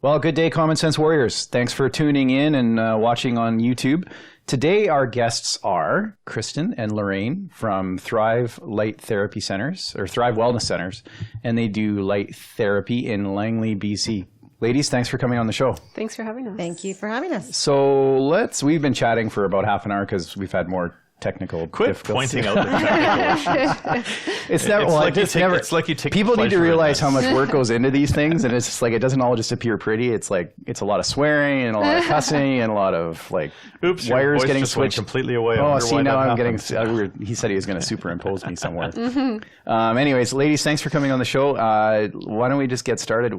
Well, good day, Common Sense Warriors. Thanks for tuning in and watching on YouTube. Today, our guests are Kristin and Lorraine from Thrive Light Therapy Centers, or Thrive Wellness Centers, and they do light therapy in Langley, BC. Ladies, thanks for coming on the show. Thanks for having us. Thank you for having us. So we've been chatting for about half an hour because we've had more technical difficulties. Pointing out the technical issues. It's like you take people need to realize how much work goes into these things, and it's just like it doesn't all just appear pretty. It's like it's a lot of swearing and a lot of cussing and a lot of like wires getting switched completely away. Oh, see, now I'm getting. He said he was going to superimpose me somewhere. Anyways, ladies, thanks for coming on the show. Why don't we just get started?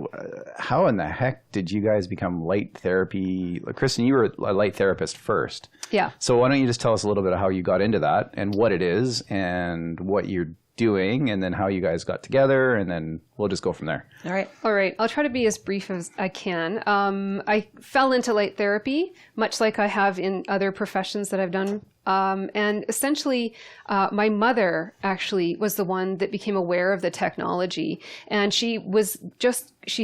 How in the heck did you guys become light therapy? Kristin, you were a light therapist first. Yeah. So why don't you just tell us a little bit of how you got into that and what it is and what you're doing and then how you guys got together, and then we'll just go from there. All right. I'll try to be as brief as I can. I fell into light therapy, much like I have in other professions that I've done. And essentially, my mother actually was the one that became aware of the technology. And she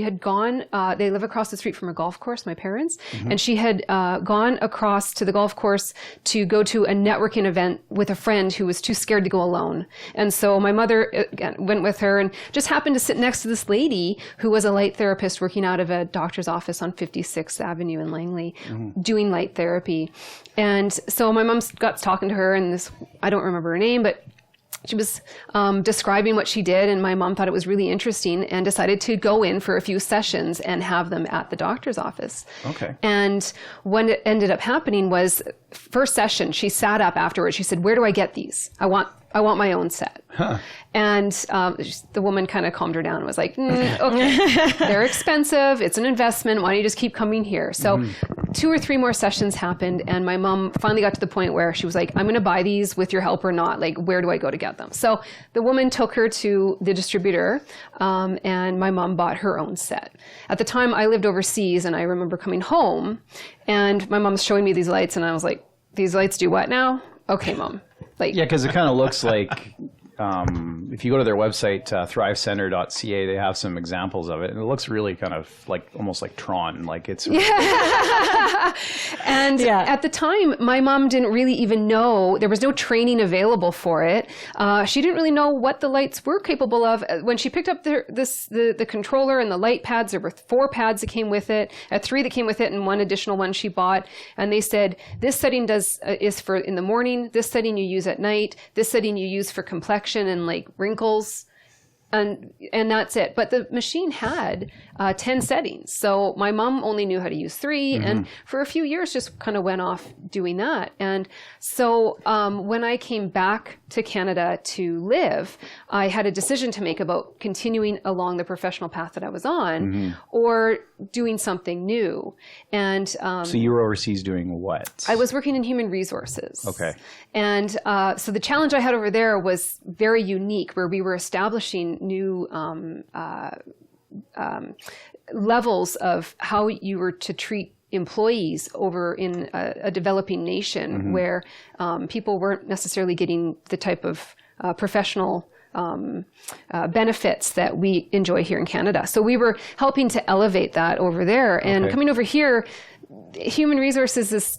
had gone, they live across the street from a golf course, my parents, and she had gone across to the golf course to go to a networking event with a friend who was too scared to go alone. And so my mother again went with her and just happened to sit next to this lady who was a light therapist working out of a doctor's office on 56th Avenue in Langley, doing light therapy. And so my mom got talking to her, and this, I don't remember her name, but she was describing what she did, and my mom thought it was really interesting and decided to go in for a few sessions and have them at the doctor's office. Okay. And what ended up happening was, first session, she sat up afterwards. She said, "Where do I get these? I want my own set." Huh. And the woman kind of calmed her down and was like, okay, they're expensive. It's an investment. Why don't you just keep coming here? So 2 or 3 more sessions happened. And my mom finally got to the point where she was like, "I'm going to buy these with your help or not. Like, where do I go to get them?" So the woman took her to the distributor, and my mom bought her own set. At the time, I lived overseas, and I remember coming home, and my mom's showing me these lights, and I was like, "These lights do what now?" "Okay, Mom." Like, yeah, because it kind of looks like if you go to their website, thrivecenter.ca, they have some examples of it, and it looks really kind of like almost like Tron, like it's. And at the time, my mom didn't really even know, there was no training available for it. She didn't really know what the lights were capable of. When she picked up the controller and the light pads, there were 4 pads that came with it, 3 that came with it, and 1 additional one she bought. And they said, this setting is for in the morning, this setting you use at night, this setting you use for complexion and like wrinkles, and that's it. But the machine had 10 settings. So my mom only knew how to use 3, and for a few years just kind of went off doing that. And so when I came back to Canada to live, I had a decision to make about continuing along the professional path that I was on or doing something new. And so you were overseas doing what? I was working in human resources. Okay. And so the challenge I had over there was very unique, where we were establishing new levels of how you were to treat employees over in a developing nation where people weren't necessarily getting the type of professional benefits that we enjoy here in Canada. So we were helping to elevate that over there. And coming over here, human resources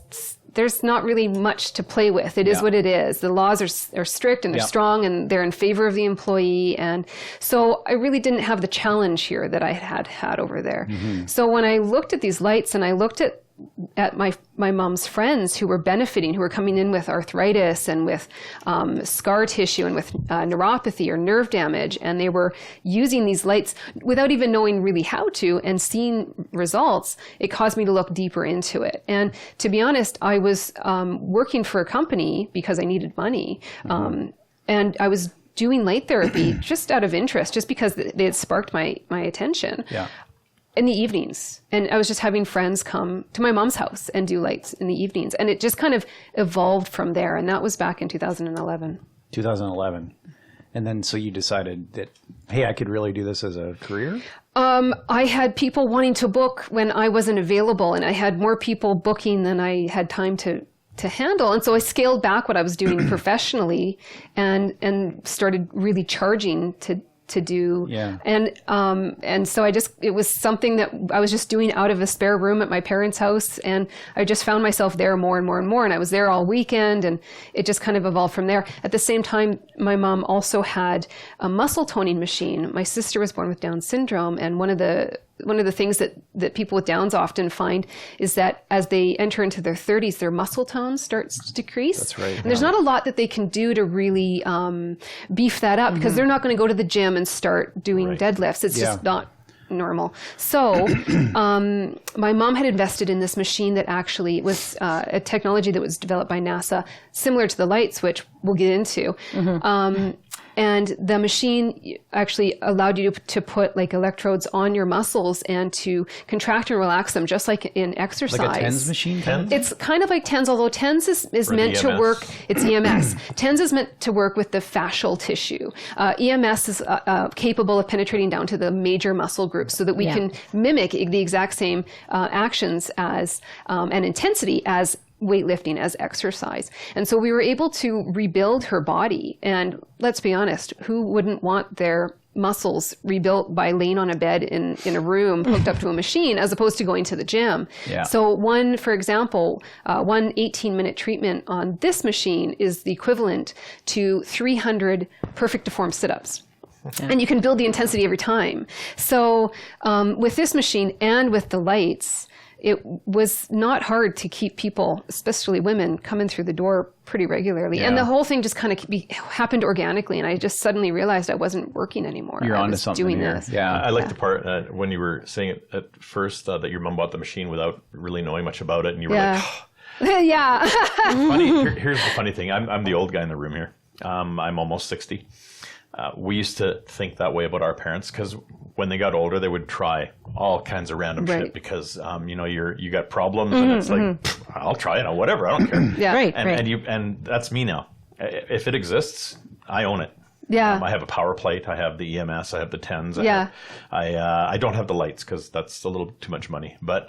there's not really much to play with. It is what it is. The laws are strict and they're strong and they're in favor of the employee. And so I really didn't have the challenge here that I had over there. So when I looked at these lights and I looked at my mom's friends who were benefiting, who were coming in with arthritis and with scar tissue and with neuropathy or nerve damage, and they were using these lights without even knowing really how to and seeing results, it caused me to look deeper into it. And to be honest, I was working for a company because I needed money, and I was doing light therapy just out of interest, just because they had sparked my attention. In the evenings. And I was just having friends come to my mom's house and do lights in the evenings. And it just kind of evolved from there. And that was back in 2011. 2011. And then so you decided that, hey, I could really do this as a career? I had people wanting to book when I wasn't available. And I had more people booking than I had time to handle. And so I scaled back what I was doing professionally and started really charging to to do. Yeah. And so it was something that I was just doing out of a spare room at my parents' house. And I just found myself there more and more and more. And I was there all weekend, and it just kind of evolved from there. At the same time, my mom also had a muscle toning machine. My sister was born with Down syndrome. And one of the things that people with Downs often find is that as they enter into their 30s, their muscle tone starts to decrease. That's right. And there's not a lot that they can do to really beef that up, because they're not going to go to the gym and start doing deadlifts. It's just not normal. So my mom had invested in this machine that actually was a technology that was developed by NASA, similar to the light switch we'll get into. And the machine actually allowed you to put like electrodes on your muscles and to contract and relax them, just like in exercise. Like a TENS machine? It's kind of like TENS, although TENS is meant to work, it's EMS. TENS is meant to work with the fascial tissue. EMS is capable of penetrating down to the major muscle groups so that we can mimic the exact same actions as and intensity as weightlifting, as exercise. And so we were able to rebuild her body. And let's be honest, who wouldn't want their muscles rebuilt by laying on a bed in a room hooked up to a machine, as opposed to going to the gym? Yeah. So for example, one 18-minute treatment on this machine is the equivalent to 300 perfect deformed sit-ups. And you can build the intensity every time. So with this machine and with the lights, it was not hard to keep people, especially women, coming through the door pretty regularly. And the whole thing just kind of happened organically. And I just suddenly realized I wasn't working anymore. You're I onto was something doing here. this. Yeah. I like the part when you were saying it at first that your mom bought the machine without really knowing much about it. And you were like, yeah. funny. Here's the funny thing. I'm the old guy in the room here. I'm almost 60. We used to think that way about our parents, because when they got older, they would try all kinds of random shit because you got problems, and it's like, I'll try it, whatever, I don't care. And that's me now. If it exists, I own it. Yeah. I have a power plate. I have the EMS. I have the TENS. I don't have the lights because that's a little too much money. But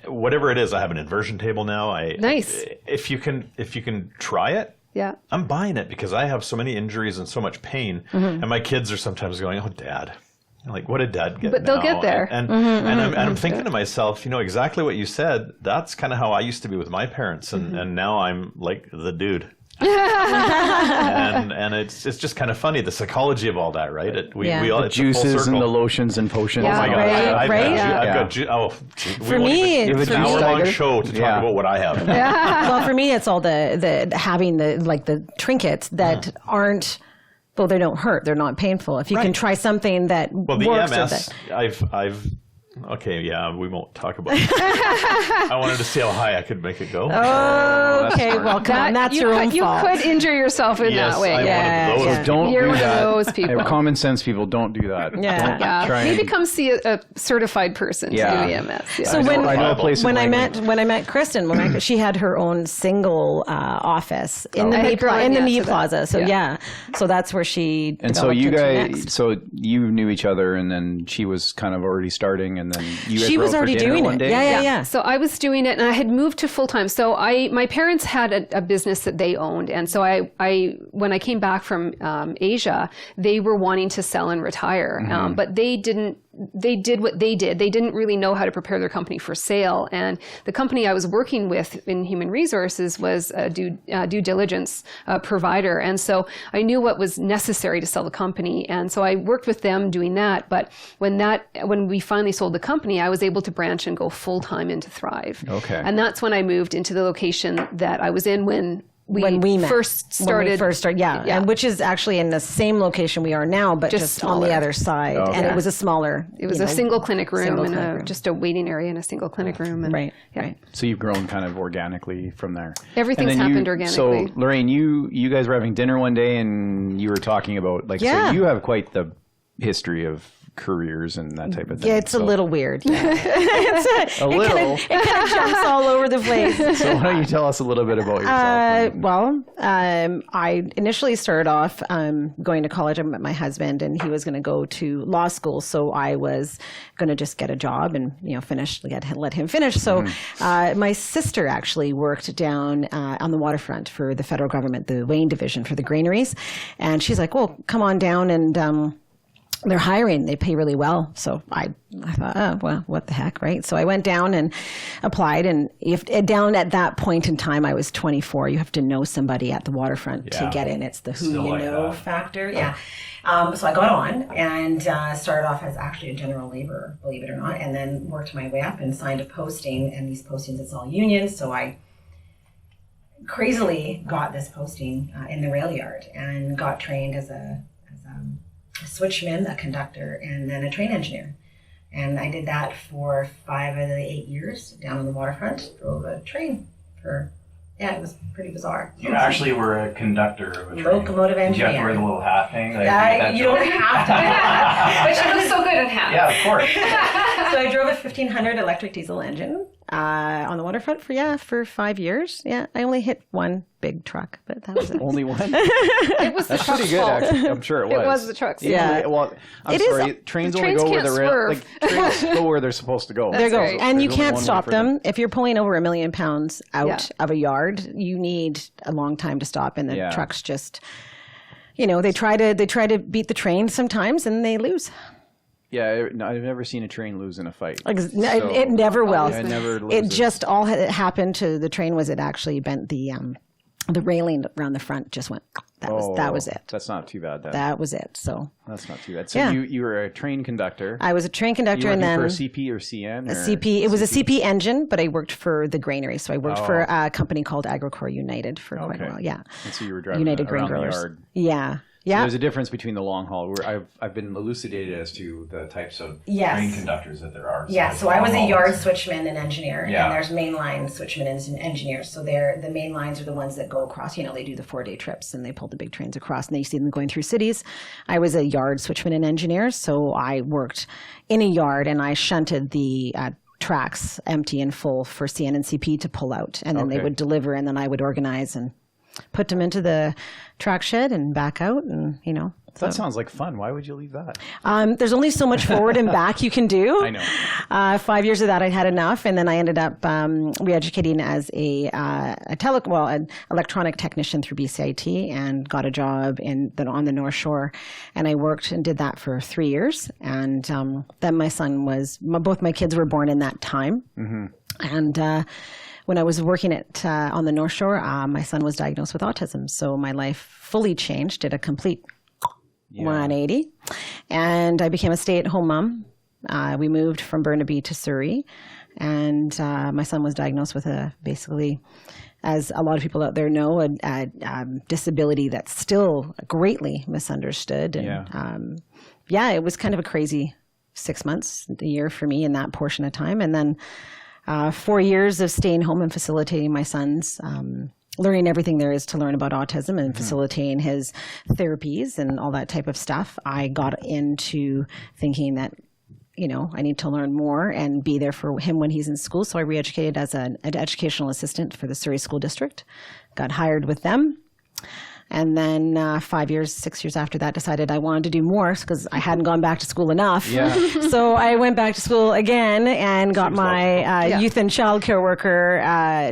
whatever it is, I have an inversion table now. Nice. If you can try it. Yeah. I'm buying it because I have so many injuries and so much pain. And my kids are sometimes going, "Oh, Dad." I'm like, what did Dad get? But they'll get there. And I'm thinking to myself, exactly what you said. That's kind of how I used to be with my parents. And now I'm like the dude. and it's just kind of funny, the psychology of all that, right? We all, the juices and the lotions and potions. Oh my God! I've got for me, it's an hour-long show to talk about what I have. Well, for me, it's all the having the trinkets that aren't. Well, they don't hurt. They're not painful. If you can try something that the works EMS, I've. Okay, we won't talk about it. I wanted to see how high I could make it go. Oh, okay. Well, come on, that's your own fault. You could injure yourself in that way. Don't You're do one that. of those people. Common sense people, don't do that. Maybe come see a certified person to do EMS. So when I met Kristin, she had her own single office in the knee plaza. So so that's where she. And so you guys, you knew each other, and then she was kind of already starting. And then she was already doing it. Yeah. So I was doing it, and I had moved to full time. So my parents had a business that they owned, and so I when I came back from Asia, they were wanting to sell and retire, but they didn't. They did what they did. They didn't really know how to prepare their company for sale. And the company I was working with in human resources was a due diligence provider. And so I knew what was necessary to sell the company. And so I worked with them doing that. But when we finally sold the company, I was able to branch and go full time into Thrive. Okay. And that's when I moved into the location that I was in when we first started, and which is actually in the same location we are now, but just on the other side. Okay. And it was a smaller. It was a single clinic room and just a waiting area in a single clinic room. And, right. So you've grown kind of organically from there. Everything's happened organically. So Lorraine, you guys were having dinner one day, and you were talking about so you have quite the history of careers and that type of thing. Yeah, it's a little weird. Yeah. It kind of jumps all over the place. So why don't you tell us a little bit about yourself? I initially started off going to college. I met my husband, and he was going to go to law school. So I was going to just get a job and let him finish. So my sister actually worked down on the waterfront for the federal government, the Wayne division for the granaries, and she's like, "Well, come on down and." they're hiring, they pay really well. So I thought, oh, well, what the heck, right? So I went down and applied, and down at that point in time, I was 24. You have to know somebody at the waterfront to get in. It's the who Still you like know that. factor. Yeah. So I got on and started off as actually a general laborer, believe it or not, and then worked my way up and signed a posting, and these postings, it's all unions. So I crazily got this posting in the rail yard and got trained as a switchman, a conductor, and then a train engineer. And I did that for 5 of the 8 years down on the waterfront. Drove a train for, it was pretty bizarre. You actually were a conductor of a train. Locomotive Did you have to engineer. wear the little hat thing? Like, You don't have to. But she looks so good in hats. Yeah, of course. So I drove a 1500 electric diesel engine on the waterfront for 5 years. Yeah, I only hit one big truck, but that was it. Only one? It was the That's pretty truck's good, fault. actually. I'm sure it was. It was the truck's Yeah. fault. Well, I'm It is- sorry. Trains only trains go where can't the rail. swerve. Like, trains go where they're supposed to go. There you go. right. And you There's only can't one way stop for them. If you're pulling over 1 million pounds out Yeah. of a yard, you need a long time to stop, and the Yeah. trucks just, they try to beat the train sometimes, and they lose. Yeah, I've never seen a train lose in a fight. It never will. It never It loses. just all that happened to the train was it actually bent the railing around the front just went. That was it. That's not too bad then. That was it. So That's not too bad. So Yeah. you were a train conductor. I was a train You conductor, working and then for a CP or CN? a CP. It was a CP engine, but I worked for the granary. So I worked for a company called Agrocor United for quite a Okay. while. Yeah, And so you were driving United Grain around the Growers. yard. Yeah, yeah. There's a difference between the long haul. I've been elucidated as to the types of Yes. Train conductors that there are. Yeah, so I was a yard switchman and engineer, Yeah. and there's mainline switchmen and engineers. So the main lines are the ones that go across. They do the 4-day trips and they pull the big trains across, and then you see them going through cities. I was a yard switchman and engineer, so I worked in a yard and I shunted the tracks empty and full for CN and CP to pull out, and then they Okay. would deliver, and then I would organize and put them into the track shed and back out, and That sounds like fun. Why would you leave that? there's only so much forward and back you can do. I know. 5 years of that, I'd had enough, and then I ended up re-educating as an electronic technician through BCIT, and got a job on the North Shore, and I worked and did that for 3 years, and then both my kids were born in that time, and. When I was working on the North Shore, my son was diagnosed with autism, so my life fully changed, did a complete 180, and I became a stay-at-home mom. We moved from Burnaby to Surrey, and my son was diagnosed with basically, as a lot of people out there know, a disability that's still greatly misunderstood. And it was kind of a crazy 6 months, a year for me in that portion of time, and then 4 years of staying home and facilitating my son's learning everything there is to learn about autism and facilitating his therapies and all that type of stuff. I got into thinking that, I need to learn more and be there for him when he's in school. So I re-educated as an educational assistant for the Surrey School District, got hired with them. And then 6 years after that, decided I wanted to do more because I hadn't gone back to school enough. Yeah. So I went back to school again and got my youth and child care worker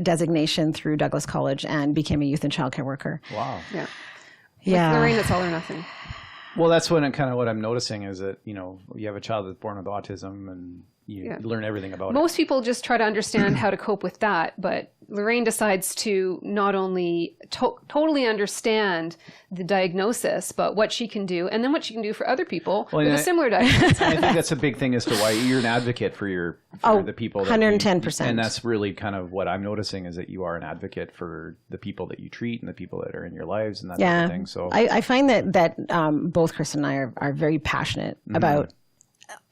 designation through Douglas College and became a youth and child care worker. Wow. Yeah. Yeah. With Lorraine, it's all or nothing. Well, that's what I'm noticing is that, you have a child that's born with autism and you learn everything about it. Most people just try to understand how to cope with that, but Lorraine decides to not only totally understand the diagnosis, but what she can do, and then what she can do for other people with a similar diagnosis. I think that's a big thing as to why you're an advocate for the people. 110%. And that's really kind of what I'm noticing is that you are an advocate for the people that you treat and the people that are in your lives and that type of thing. So I find that both Kristin and I are very passionate about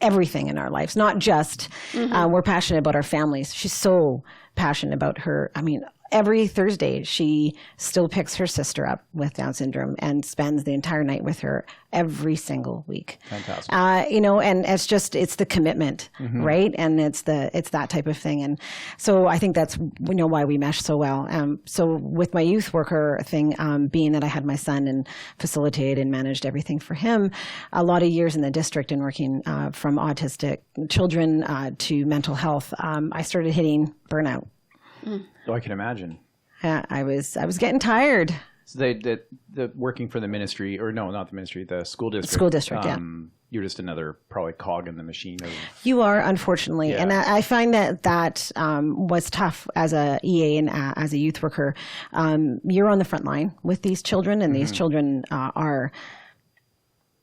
everything in our lives, not just we're passionate about our families. She's so passionate about her. I mean, every Thursday she still picks her sister up with Down syndrome and spends the entire night with her every single week. Fantastic. And it's the commitment, right? And it's that type of thing. And so I think that's why we mesh so well. So with my youth worker thing, being that I had my son and facilitated and managed everything for him, a lot of years in the district and working from autistic children to mental health, I started hitting burnout. Oh, I can imagine. I was getting tired. So the working for the ministry, or no, not the ministry, the school district. School district, yeah. you're just another probably cog in the machine. You are, unfortunately. Yeah. And I find that was tough as a EA and as a youth worker. You're on the front line with these children, and these children are,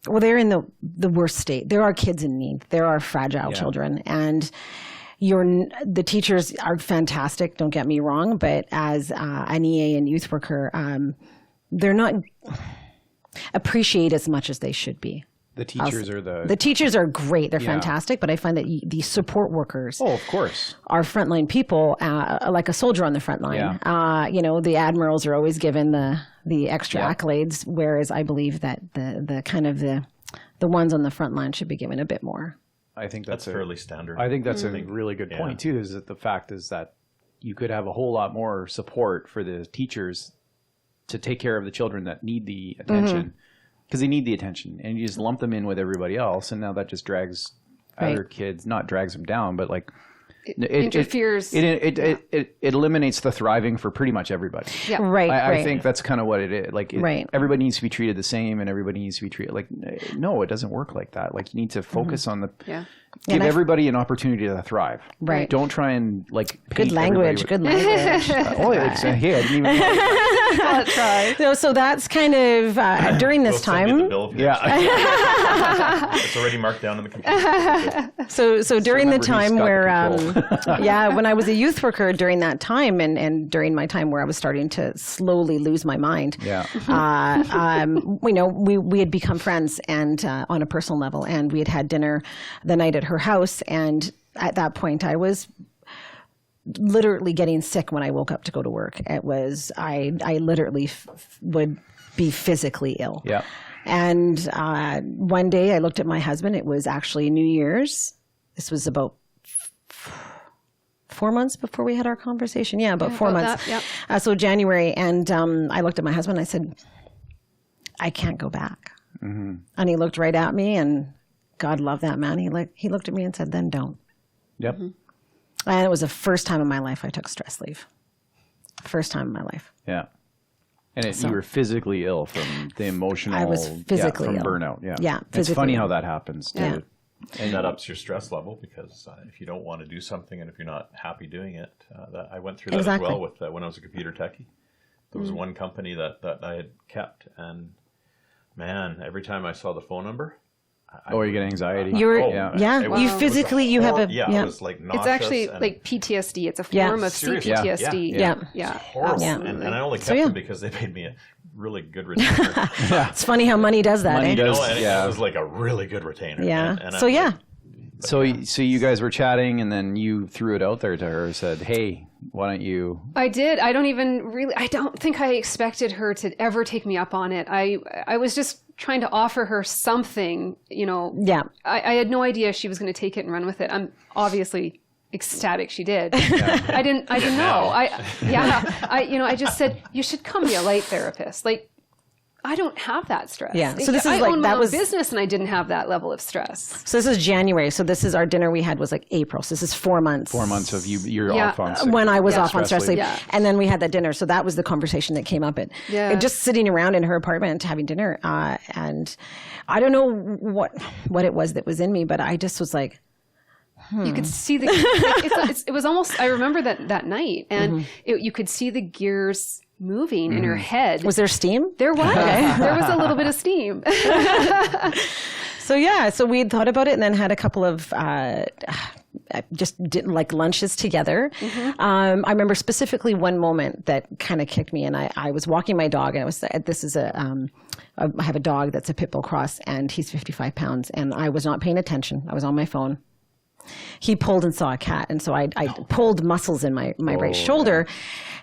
well, they're in the worst state. There are kids in need. There are fragile children. And the teachers are fantastic, don't get me wrong, but as an EA and youth worker, they're not appreciated as much as they should be. The teachers are the teachers are great. They're fantastic, but I find that the support workers, of course, are frontline people, like a soldier on the front line. Yeah. The admirals are always given the extra accolades, whereas I believe that the kind of the ones on the front line should be given a bit more. I think that's fairly standard. I think that's a really good point too. Is that the fact is that you could have a whole lot more support for the teachers to take care of the children that need the attention. Because they need the attention, and you just lump them in with everybody else, and now that just drags other kids, not drags them down, but like it interferes. It eliminates the thriving for pretty much everybody. Yeah, right. I think that's kind of what it is. Like, everybody needs to be treated the same, and everybody needs to be treated like. No, it doesn't work like that. Like, you need to focus on the. Yeah. Give everybody an opportunity to thrive. Right. Don't try and like. Good language. Good language. I didn't even. Try. So that's kind of during this time. It's already marked down in the computer. So during the time where, when I was a youth worker during that time, and during my time where I was starting to slowly lose my mind. Yeah. We had become friends, and on a personal level, and we had dinner the night at her house, and at that point I was literally getting sick when I woke up to go to work. It was I literally would be physically ill. Yeah. And one day I looked at my husband. It was actually New Year's. This was about 4 months before we had our conversation. Yeah, about 4 months. That, yep. So January, and I looked at my husband. And I said, I can't go back. And he looked right at me, and God love that man. He looked at me and said, then don't. Yep. And it was the first time in my life I took stress leave. First time in my life. Yeah. And you were physically ill from the emotional. I was physically from ill. burnout. Yeah. Yeah. It's funny how that happens. Yeah. And that ups your stress level, because if you don't want to do something and if you're not happy doing it, I went through that as well with when I was a computer techie. There was one company that I had kept, and man, every time I saw the phone number. You get anxiety. You have a. Yeah, it was like nauseous. It's actually like PTSD. It's a form of CPTSD. Yeah. It's horrible. Yeah. And I only kept them because they paid me a really good retainer. It's funny how money does that. Money does, and it was like a really good retainer. Yeah. And So you guys were chatting, and then you threw it out there to her, said, hey, why don't you? I did. I don't think I expected her to ever take me up on it. I was just trying to offer her something, Yeah. I had no idea she was going to take it and run with it. I'm obviously ecstatic she did. I didn't know. I just said, you should come be a light therapist. Like, I don't have that stress. Yeah. So this is I like own my that own was business, and I didn't have that level of stress. So this is January. So this is our dinner we had was like April. So this is 4 months. 4 months of you're off on sick. When I was off on stress leave. Yeah. And then we had that dinner. So that was the conversation that came up at just sitting around in her apartment having dinner. And I don't know what it was that was in me, but I just was like, You could see it was almost, I remember that night, and you could see the gears moving in her head. Was there steam? There was. There was a little bit of steam. So we had thought about it, and then had a couple of just did like lunches together. I remember specifically one moment that kind of kicked me, and I was walking my dog, and I have a dog that's a pit bull cross, and he's 55 pounds, and I was not paying attention. I was on my phone. He pulled and saw a cat, and so I pulled muscles in my right shoulder,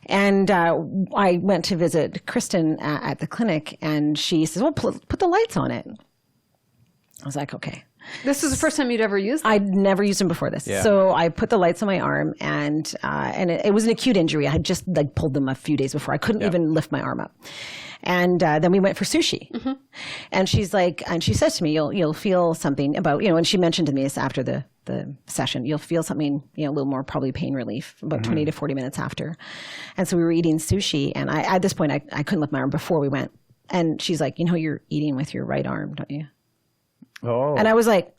and I went to visit Kristin at the clinic, and she says, "Well, put the lights on it." I was like, "Okay." This was the first time you'd ever used them? I'd never used them before this. Yeah. So I put the lights on my arm, and it was an acute injury. I had just pulled them a few days before. I couldn't even lift my arm up. And then we went for sushi. And she's like, and she says to me, you'll feel something about, and she mentioned to me this after the session, you'll feel something, a little more probably pain relief about 20 to 40 minutes after. And so we were eating sushi, and at this point I couldn't lift my arm before we went. And she's like, you're eating with your right arm, don't you? Oh. And I was like,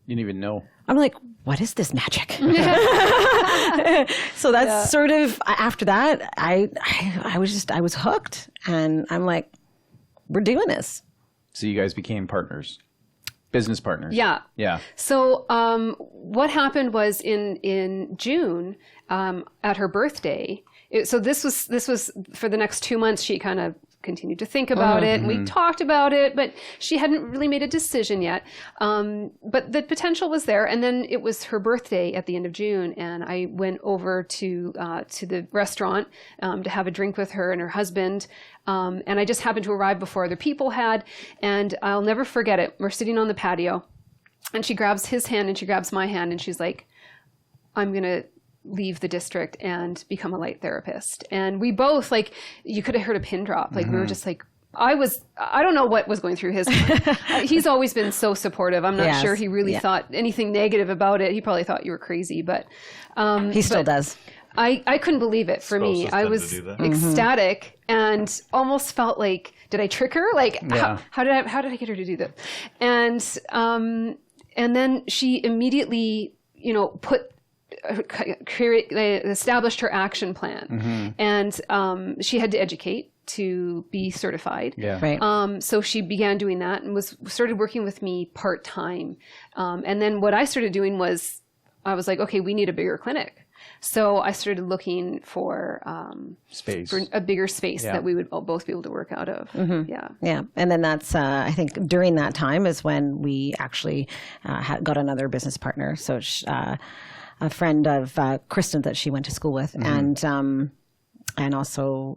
You didn't even know. I'm like, what is this magic? So that's sort of, after that, I was hooked. And I'm like, we're doing this. So you guys became partners, business partners. Yeah. Yeah. So what happened was in June at her birthday. So this was for the next 2 months. She kind of continued to think about it, and we talked about it, but she hadn't really made a decision yet. But the potential was there. And then it was her birthday at the end of June, and I went over to the restaurant to have a drink with her and her husband. And I just happened to arrive before other people had, and I'll never forget it. We're sitting on the patio, and she grabs his hand and she grabs my hand, and she's like, I'm going to leave the district and become a light therapist. And we both, like, you could have heard a pin drop. Like, we were just like, I don't know what was going through his mind. He's always been so supportive. I'm not sure he really thought anything negative about it. He probably thought you were crazy, but He still does. I couldn't believe it. For me, I was ecstatic and almost felt like, did I trick her? Like, how did I get her to do that? And then she immediately, established her action plan, and she had to educate to be certified. Yeah. Right. So she began doing that and started working with me part-time. And then what I started doing was, I was like, okay, we need a bigger clinic. So I started looking for Space. for a bigger space that we would both be able to work out of. Yeah. Yeah. And then that's, I think during that time is when we actually got another business partner. So a friend of Kristin that she went to school with, and also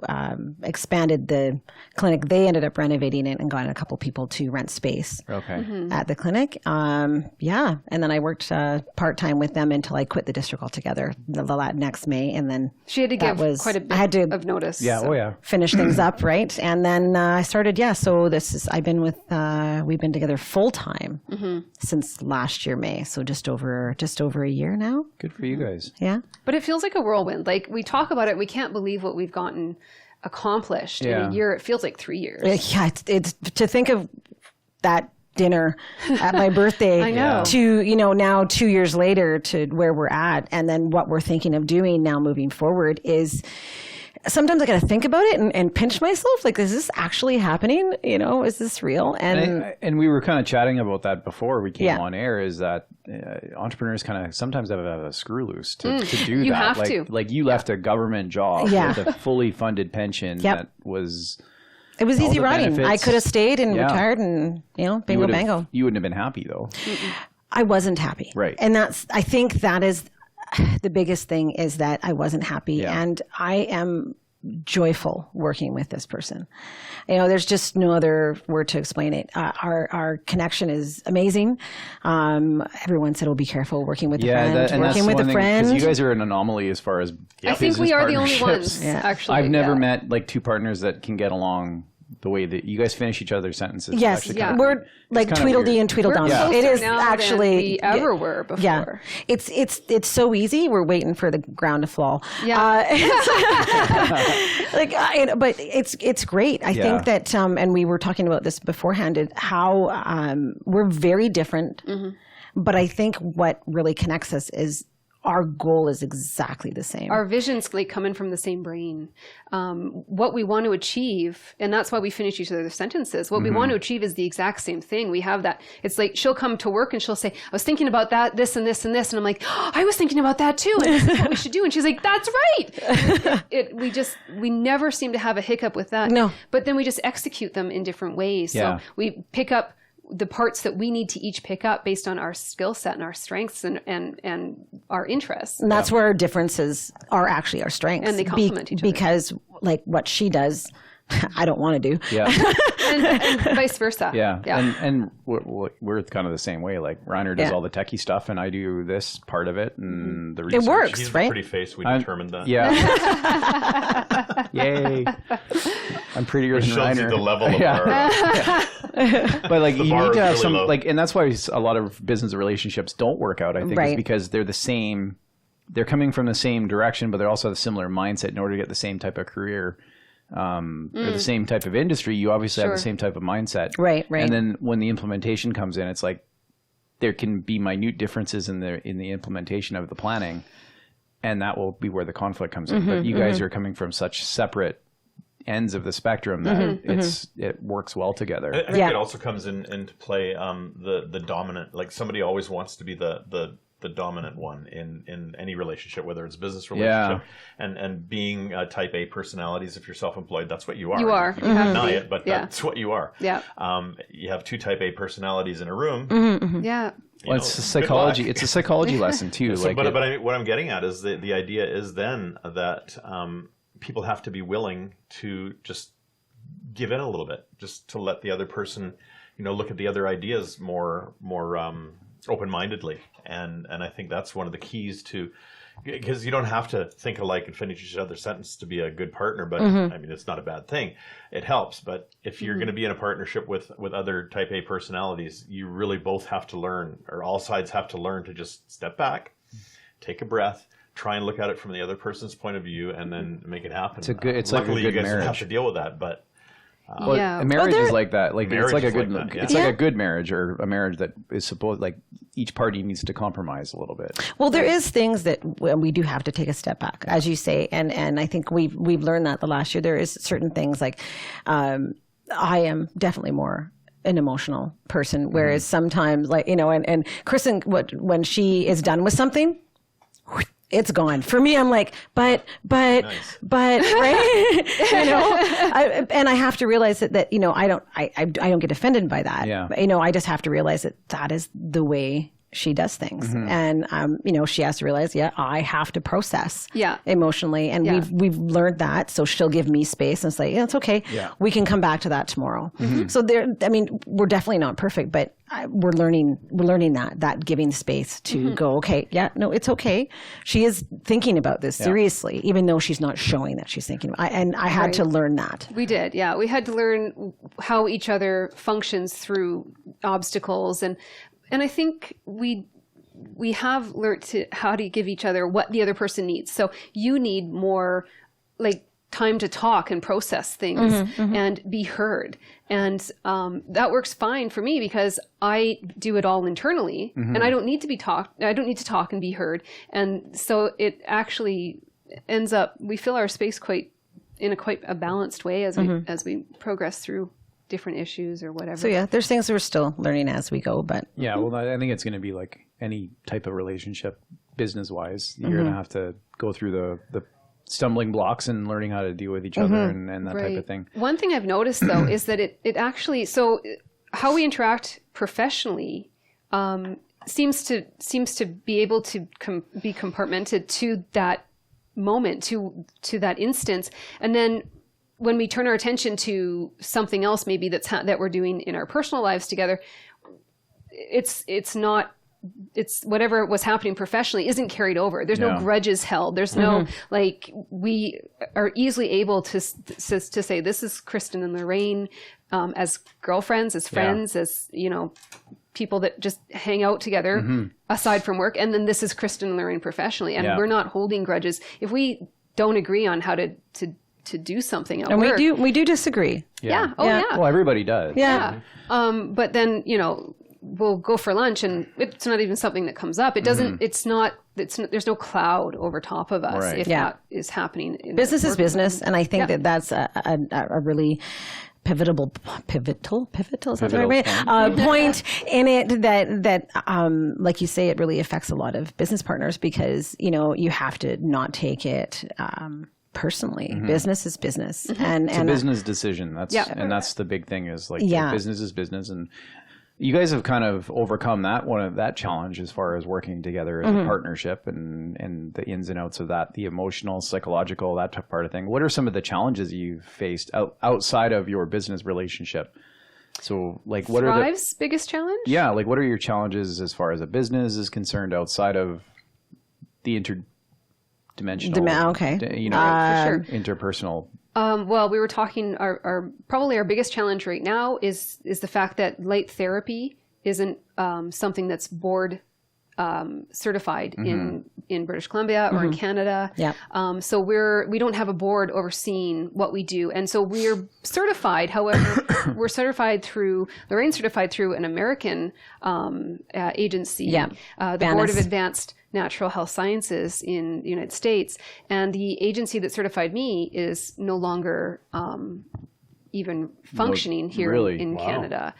expanded the clinic. They ended up renovating it and got a couple people to rent space at the clinic. And then I worked part-time with them until I quit the district altogether the next May. And then she had to give quite a bit of notice. Yeah. So. Finish things up, right? And then I started, so we've been together full-time since last year, May. So just over a year now. Good for you guys. Yeah. But it feels like a whirlwind. Like, we talk about it, and we can't believe what we've gotten accomplished in a year. It feels like 3 years. Yeah, it's to think of that dinner at my birthday I know. to, now 2 years later to where we're at, and then what we're thinking of doing now moving forward is, sometimes I got to think about it and pinch myself. Like, is this actually happening? Is this real? And we were kind of chatting about that before we came on air, is that entrepreneurs kind of sometimes have a screw loose to do you that. have to. Like you left a government job with a fully funded pension that was... It was easy riding. benefits. I could have stayed and retired and, bingo bango. You wouldn't have been happy though. I wasn't happy. Right. And I think that is the biggest thing, is that I wasn't happy, and I am joyful working with this person. There's just no other word to explain it. Our connection is amazing. Everyone said, "Oh, be careful working with a friend." Working with a friend, because you guys are an anomaly as far as I think we are the only partnerships. ones. Actually, I've never met like two partners that can get along the way that you guys finish each other's sentences. Yes, we're like Tweedledee and Tweedledum. We're It is now actually than we ever were before. Yeah, it's so easy. We're waiting for the ground to fall. Yeah, but it's great. I think that, and we were talking about this beforehand, how we're very different. But I think what really connects us is our goal is exactly the same. Our visions like come in from the same brain. What we want to achieve, and that's why we finish each other's sentences. What we want to achieve is the exact same thing. We have that. It's like she'll come to work and she'll say, "I was thinking about that, this and this and this," and I'm like, "Oh, I was thinking about that too, and this is what we should do." And she's like, "That's right." We never seem to have a hiccup with that. No. But then we just execute them in different ways. Yeah. So we pick up the parts that we need to each pick up based on our skill set and our strengths and our interests. And that's where our differences are actually our strengths. And they complement each other. Because like what she does, I don't want to do. Yeah. and vice versa. Yeah. And we're kind of the same way. Like Reiner does all the techie stuff and I do this part of it and the research. It works, He's right? the pretty face. We determined that. Yeah. Yay. I'm prettier than Shows you Reiner. the level of our... But like you need bar to have is really some low. like, and that's why a lot of business relationships don't work out. I think is because they're the same. They're coming from the same direction, but they also have a similar mindset. In order to get the same type of career, or the same type of industry, you obviously have the same type of mindset. Right. And then when the implementation comes in, it's like there can be minute differences in the implementation of the planning, and that will be where the conflict comes in. But you guys are coming from such separate ends of the spectrum that it works well together. I think it also comes into play the dominant, like somebody always wants to be the dominant one in any relationship, whether it's business relationship, and being type A personalities. If you're self-employed, that's what you are. You are. You can deny it, but that's what you are. Yeah. You have two type A personalities in a room. Yeah. Well, it's a psychology. It's a psychology lesson too. So, like, what I'm getting at is the idea is then that people have to be willing to just give in a little bit, just to let the other person, look at the other ideas more open-mindedly, and I think that's one of the keys to, because you don't have to think alike and finish each other's sentence to be a good partner, but I mean, it's not a bad thing. It helps, but if you're going to be in a partnership with other type A personalities, you really both have to learn, or all sides have to learn to just step back, take a breath, try and look at it from the other person's point of view, and then make it happen. It's luckily, like a good you guys marriage. don't have to deal with that, but a marriage is like that. Like it's like a good, like that, it's like a good marriage, or a marriage that is supposed, like each party needs to compromise a little bit. Well, there is things that we do have to take a step back, as you say, and I think we've learned that the last year. There is certain things like I am definitely more an emotional person, whereas sometimes, like and Kristin, when she is done with something, it's gone. For me, I'm like, but, right? And I have to realize that I don't get offended by that. Yeah. But, I just have to realize that is the way she does things. And, she has to realize, I have to process emotionally. And we've learned that. So she'll give me space and say, it's okay. Yeah. We can come back to that tomorrow. So we're definitely not perfect, but we're learning that giving space to go, okay, it's okay. She is thinking about this seriously, even though she's not showing that she's thinking. I had to learn that. We did, we had to learn how each other functions through obstacles, and I think we have learned how to give each other what the other person needs. So you need more like time to talk and process things and be heard. And that works fine for me because I do it all internally and I don't need to to talk and be heard. And so it actually ends up, we fill our space quite a balanced way as we progress through different issues or whatever. So there's things we're still learning as we go, but well, I think it's going to be like any type of relationship, business wise. You're going to have to go through the stumbling blocks and learning how to deal with each other and that type of thing. One thing I've noticed though is that it actually, so how we interact professionally seems to be able to be compartmented to that moment, to that instance, and then when we turn our attention to something else, maybe that we're doing in our personal lives together, it's whatever was happening professionally isn't carried over. There's no grudges held. There's no, like, we are easily able to say, this is Kristin and Lorraine, as girlfriends, as friends, as, people that just hang out together aside from work. And then this is Kristin and Lorraine professionally. And we're not holding grudges. If we don't agree on how to do something at work. And we do disagree. Yeah. Well, everybody does. Yeah. But then, we'll go for lunch and it's not even something that comes up. It doesn't, there's no cloud over top of us if that is happening. Business is business. And I think that's a really pivotal is that the right way? Point in it that like you say, it really affects a lot of business partners because, you have to not take it, personally. Business is business. And it's a business decision. That's the big thing is like business is business. And you guys have kind of overcome that challenge as far as working together as a partnership and the ins and outs of that, the emotional, psychological, that part of thing. What are some of the challenges you've faced outside of your business relationship? So like what Thrive's biggest challenge? Yeah. Like what are your challenges as far as a business is concerned outside of the interdimensional, interpersonal? Well, we were talking. Probably our biggest challenge right now is the fact that light therapy isn't something that's board certified in British Columbia or in Canada. Yeah. So we don't have a board overseeing what we do, and so we're certified. However, Lorraine's certified through an American agency. Yeah. The Board of Advanced Natural Health Sciences in the United States, and the agency that certified me is no longer even functioning here in Canada.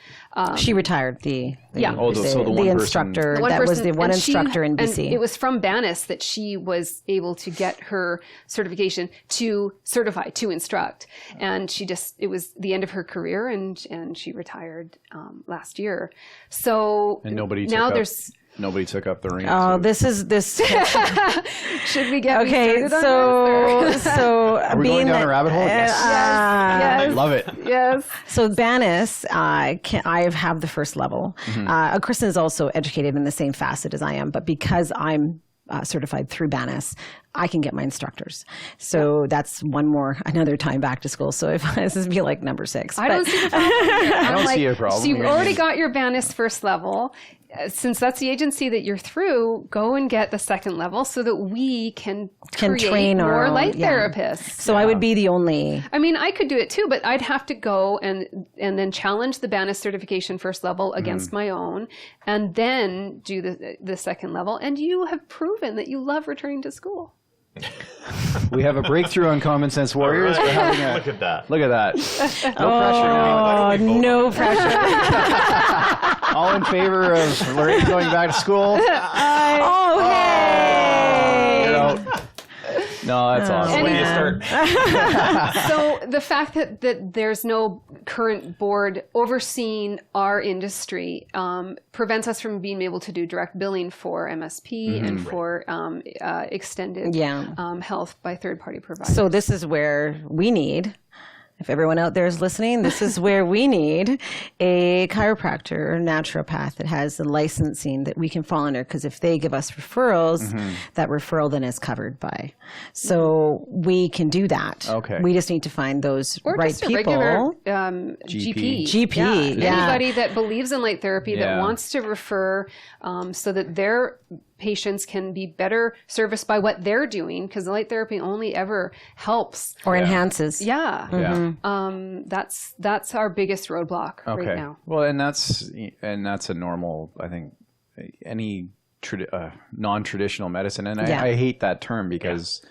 She retired. The instructor The one that was person- the one and she- instructor in and BC. it was from Bannis that she was able to get her certification to certify to instruct, and it was the end of her career, and she retired last year. So And nobody took up the reins. Oh, this. Should we get Okay, me started on this, or- so Are we going down a rabbit hole? Yes. I Yes. love it. Yes. So Bannis, I have the first level. Kristin is also educated in the same facet as I am, but because I'm certified through Bannis, I can get my instructors. So that's another time back to school. So if this would be like number 6. I don't see the problem. I don't see a problem. So you've already got your Bannis first level. Since that's the agency that you're through, go and get the second level so that we can train more our light own, therapists. So I would be the only. I mean, I could do it too, but I'd have to go and then challenge the Bannis certification first level against my own, and then do the second level. And you have proven that you love returning to school. We have a breakthrough on Common Sense Warriors. We're having a, Look at that. look at that. No pressure now. Oh, no pressure. All in favor of Lorraine going back to school? Oh, hey. Get out. No, that's awesome. When do you start? So the fact that there's no current board overseeing our industry prevents us from being able to do direct billing for MSP and for extended health by third-party providers. So this is where we need, if everyone out there is listening, this is where we need a chiropractor or naturopath that has the licensing that we can fall under, because if they give us referrals, that referral then is covered by. So we can do that. Okay. We just need to find those or right just a people. regular GP. GP, yeah. Anybody that believes in light therapy that wants to refer so that their patients can be better serviced by what they're doing, because light therapy only ever helps Or enhances. Yeah. That's our biggest roadblock Okay. right now. Well, and that's a normal, I think, any non-traditional medicine. And I hate that term because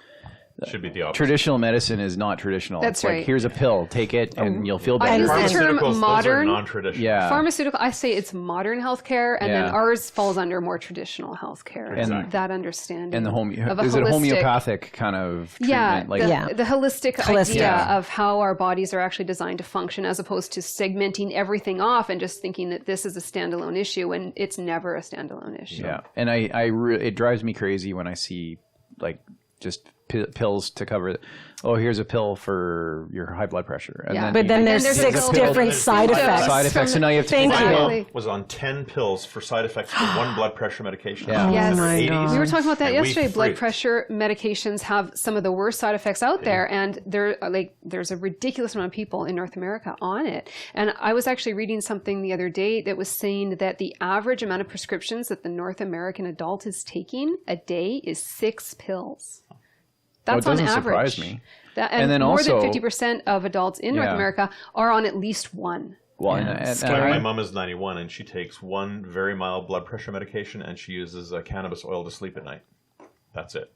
Should be the opposite. traditional medicine is not traditional. That's it's right. like, here's a pill, take it, and you'll feel I better. use the term Pharmaceuticals, those are modern. non-traditional. Yeah. Pharmaceutical, I say it's modern healthcare, and then Yeah. ours falls under more traditional healthcare. Exactly. That understanding. And of a is it holistic- homeopathic kind of treatment? The holistic idea Yeah. of how our bodies are actually designed to function, as opposed to segmenting everything off and just thinking that this is a standalone issue, and it's never a standalone issue. Yeah, and it drives me crazy when I see like just pills to cover. Oh, here's a pill for your high blood pressure, and Yeah. But then And there's then there's 6 a different pill. side effects. side effects. So now you have to Thank take you. a pill. Exactly. Was on 10 pills for side effects for one blood pressure medication. Yeah. Yes. Oh my 80s. God. We were talking about that And we yesterday. Blood freaked. pressure medications have some of the worst side effects out there, and there's a ridiculous amount of people in North America on it. And I was actually reading something the other day that was saying that the average amount of prescriptions that the North American adult is taking a day is 6 pills. That's Well, it doesn't on average. surprise me. And then more also- than 50% of adults in North Yeah. America are on at least one. Well, My mom is 91 and she takes one very mild blood pressure medication and she uses cannabis oil to sleep at night. That's it.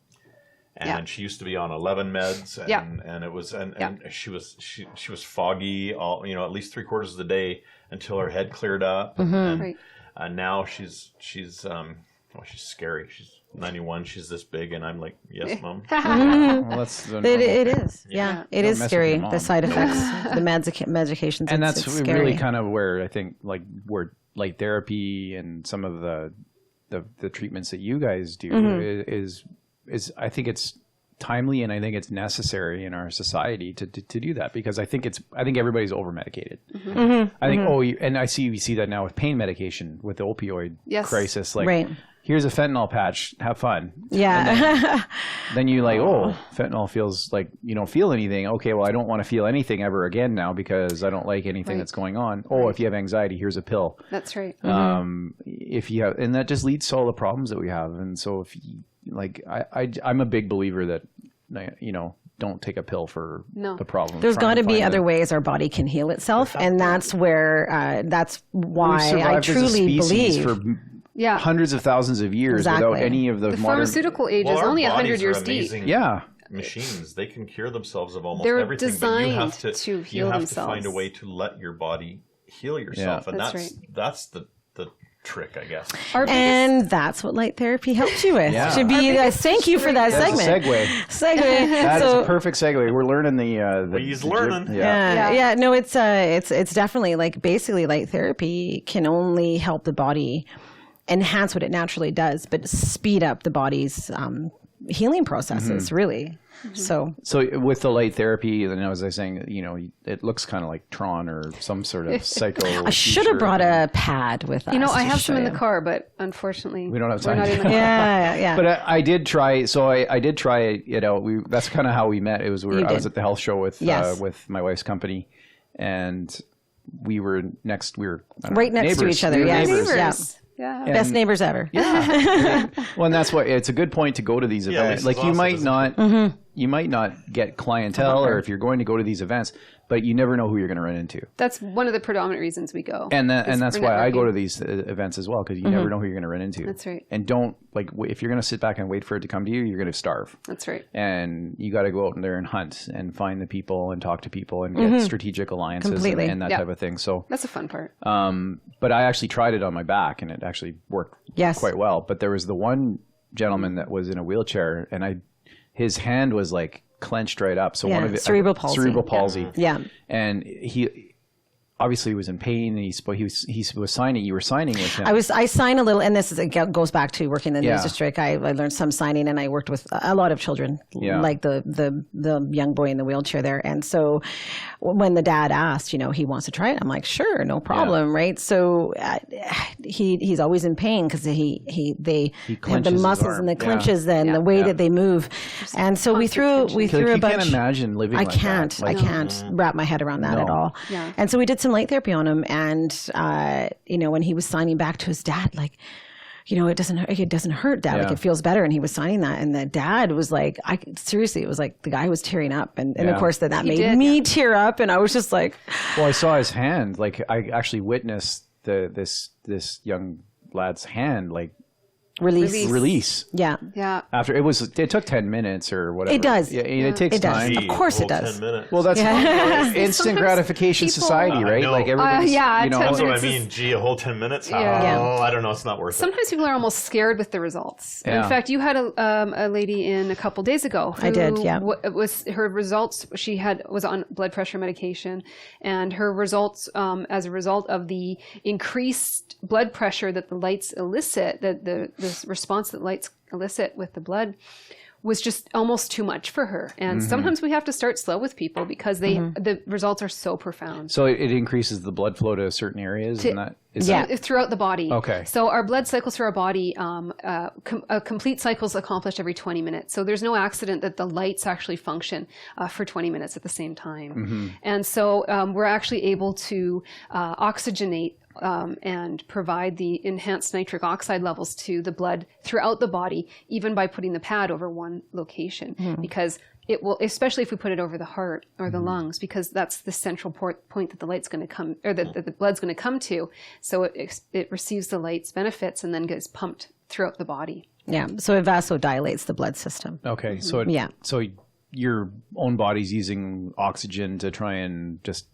And she used to be on 11 meds and it was and she was foggy all at least 3/4 of the day until her head cleared up. Right. And now she's scary. She's 91. She's this big, and I'm like, yes, mom. well, that's the normal It thing. is. Yeah. It Don't is mess with scary. your mom. The side effects, the medications. And it's that's scary. really kind of where I think where light therapy and some of the treatments that you guys do is I think it's timely, and I think it's necessary in our society to do that, because I think everybody's over medicated. I think we see that now with pain medication with the opioid crisis. Like Right. here's a fentanyl patch, have fun. Yeah. Then you like, fentanyl feels like you don't feel anything. Okay, well, I don't want to feel anything ever again now because I don't like anything that's going on. If you have anxiety, here's a pill. That's right. If you have, and that just leads to all the problems that we have. And so if you, like, I'm a big believer that, don't take a pill for the problem. There's got to be other ways our body can heal itself. And that's where, that's why I truly believe. For hundreds of thousands of years without any of the modern... pharmaceutical age is only 100 years deep. Machines, they can cure themselves of almost They're everything. Designed but you have to heal themselves. to find a way to let your body heal yourself. And that's the trick, I guess. And that's what light therapy helps you with. Should be thank you for that segment. Segue. That is a perfect segue. We're learning He's learning. No, it's definitely like basically light therapy can only help the body enhance what it naturally does, but speed up the body's healing processes, really. So with the light therapy, and as I was saying, it looks kind of like Tron or some sort of psycho. I should have brought a pad with us. I have some in the car, but unfortunately, we don't have time. We're not in the car. Yeah. But I did try. So I did try it out. That's kind of how we met. It was I was at the health show with my wife's company, and we were right next to each other. Neighbors. Yeah. Best neighbors ever. Yeah. Well, and that's why it's a good point to go to these events. Like you might not get clientele, or if you're going to go to these events, but you never know who you're going to run into. That's one of the predominant reasons we go. And that's why I go to these events as well, because you never know who you're going to run into. That's right. And don't if you're going to sit back and wait for it to come to you, you're going to starve. That's right. And you got to go out there and hunt and find the people and talk to people and get strategic alliances and that type of thing. So that's the fun part. But I actually tried it on my back, and it actually worked quite well. But there was the one gentleman that was in a wheelchair, and his hand was like clenched right up. So one of it, cerebral palsy. Cerebral palsy. Yeah. And he obviously was in pain, and he was signing. You were signing with him. I sign a little, and it goes back to working in the news district. I learned some signing, and I worked with a lot of children, like the young boy in the wheelchair there. And so when the dad asked, he wants to try it, I'm like, sure, no problem, right? So he's always in pain because they have the muscles and the clenches and the way that they move. And so we threw a bunch. You can't imagine living like that. I can't wrap my head around that at all. Yeah. And so we did some light therapy on him, and when he was signing back to his dad, like, it doesn't hurt, Dad. Like, it feels better. And he was signing that, and the dad was like, seriously, it was like the guy was tearing up, and of course that made me tear up, and I was just like, well, I saw his hand. Like, I actually witnessed this young lad's hand, like, release. Yeah. After it took 10 minutes or whatever. It does. Yeah, it takes time. Of course it does. 10 minutes. Well, that's instant gratification society, right? Like everybody's, that's what I mean. Gee, a whole 10 minutes? I don't know. It's not worth it. Sometimes people are almost scared with the results. In fact, you had a lady in a couple days ago. I did, was her results? She was on blood pressure medication, and her results, as a result of the increased blood pressure that the lights elicit, the response that lights elicit with the blood, was just almost too much for her. And sometimes we have to start slow with people because the results are so profound. So it increases the blood flow to certain areas, throughout the body. Okay. So our blood cycles through our body, a complete cycle is accomplished every 20 minutes. So there's no accident that the lights actually function for 20 minutes at the same time. And so we're actually able to oxygenate and provide the enhanced nitric oxide levels to the blood throughout the body, even by putting the pad over one location, because it will, especially if we put it over the heart or the lungs, because that's the central point that the light's going to come, or that the blood's going to come to. So it receives the light's benefits and then gets pumped throughout the body. Yeah. So it vasodilates the blood system. Okay. So so your own body's using oxygen to try and just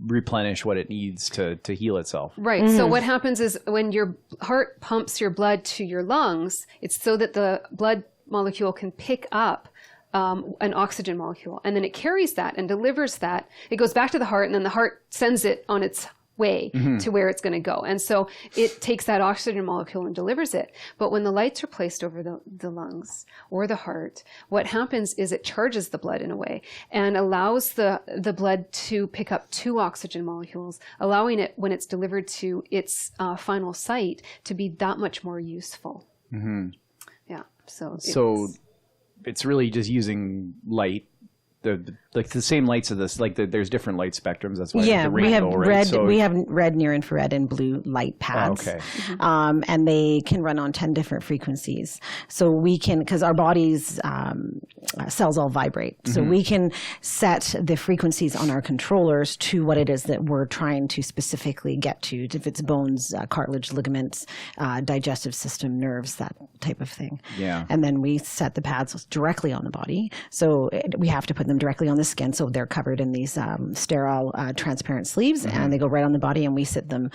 replenish what it needs to heal itself. Right. So what happens is when your heart pumps your blood to your lungs, it's so that the blood molecule can pick up an oxygen molecule, and then it carries that and delivers that. It goes back to the heart, and then the heart sends it on its way to where it's going to go. And so it takes that oxygen molecule and delivers it. But when the lights are placed over the lungs or the heart, what happens is it charges the blood in a way and allows the blood to pick up two oxygen molecules, allowing it, when it's delivered to its final site, to be that much more useful. Yeah. So it's really just using light. Like the same lights of this, like there's different light spectrums. That's why the we have rainbow, red. right? So, we have red, near infrared, and blue light pads. okay. And they can run on 10 different frequencies. So we can, because our body's cells all vibrate. So we can set the frequencies on our controllers to what it is that we're trying to specifically get to. If it's bones, cartilage, ligaments, digestive system, nerves, that type of thing. Yeah. And then we set the pads directly on the body. So we have to put them directly on the skin. So they're covered in these sterile, transparent sleeves, and they go right on the body, and we sit them